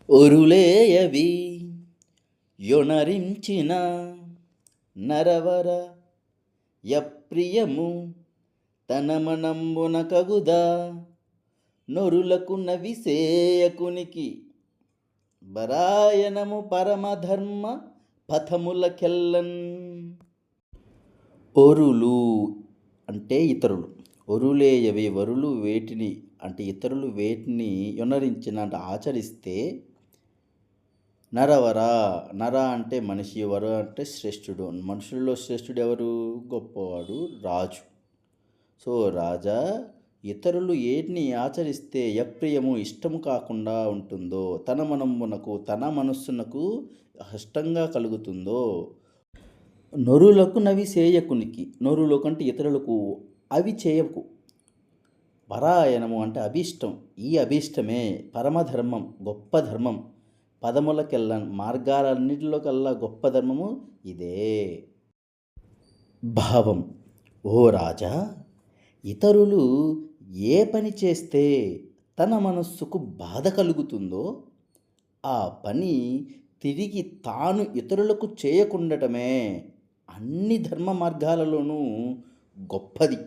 ఒరులేయవి యొనరించిన నరవర యప్రియము తన మనంబున కగుదా నొరులకు నవిసేయకునికి బరాయనము పరమధర్మ పథములకెల్లన్. ఒరులు అంటే ఇతరులు. ఒరులేయవి వరులు వేటిని అంటే ఇతరులు వేటిని యొనరించిన అంటే ఆచరిస్తే నరవర. నర అంటే మనిషి, వర అంటే శ్రేష్ఠుడు. మనుషుల్లో శ్రేష్ఠుడు ఎవరు? గొప్పవాడు, రాజు. సో రాజా, ఇతరులు ఏటిని ఆచరిస్తే యప్రియము ఇష్టము కాకుండా ఉంటుందో, తన మనమునకు తన మనస్సునకు ఇష్టంగా కలుగుతుందో, నొరులకు నవి సేయకునికి, నొరులకు అంటే ఇతరులకు అవి చేయకు, పరాయణము అంటే అభీష్టం, ఈ అభీష్టమే పరమధర్మం గొప్ప ధర్మం, పదములకెల్లా మార్గాలన్నిటిలో కల్లా గొప్ప ధర్మము ఇదే. భావం: ఓ రాజా, ఇతరులు ఏ పని చేస్తే తన మనస్సుకు బాధ కలుగుతుందో ఆ పని తిరిగి తాను ఇతరులకు చేయకుండటమే అన్ని ధర్మ మార్గాలలోనూ గొప్పది.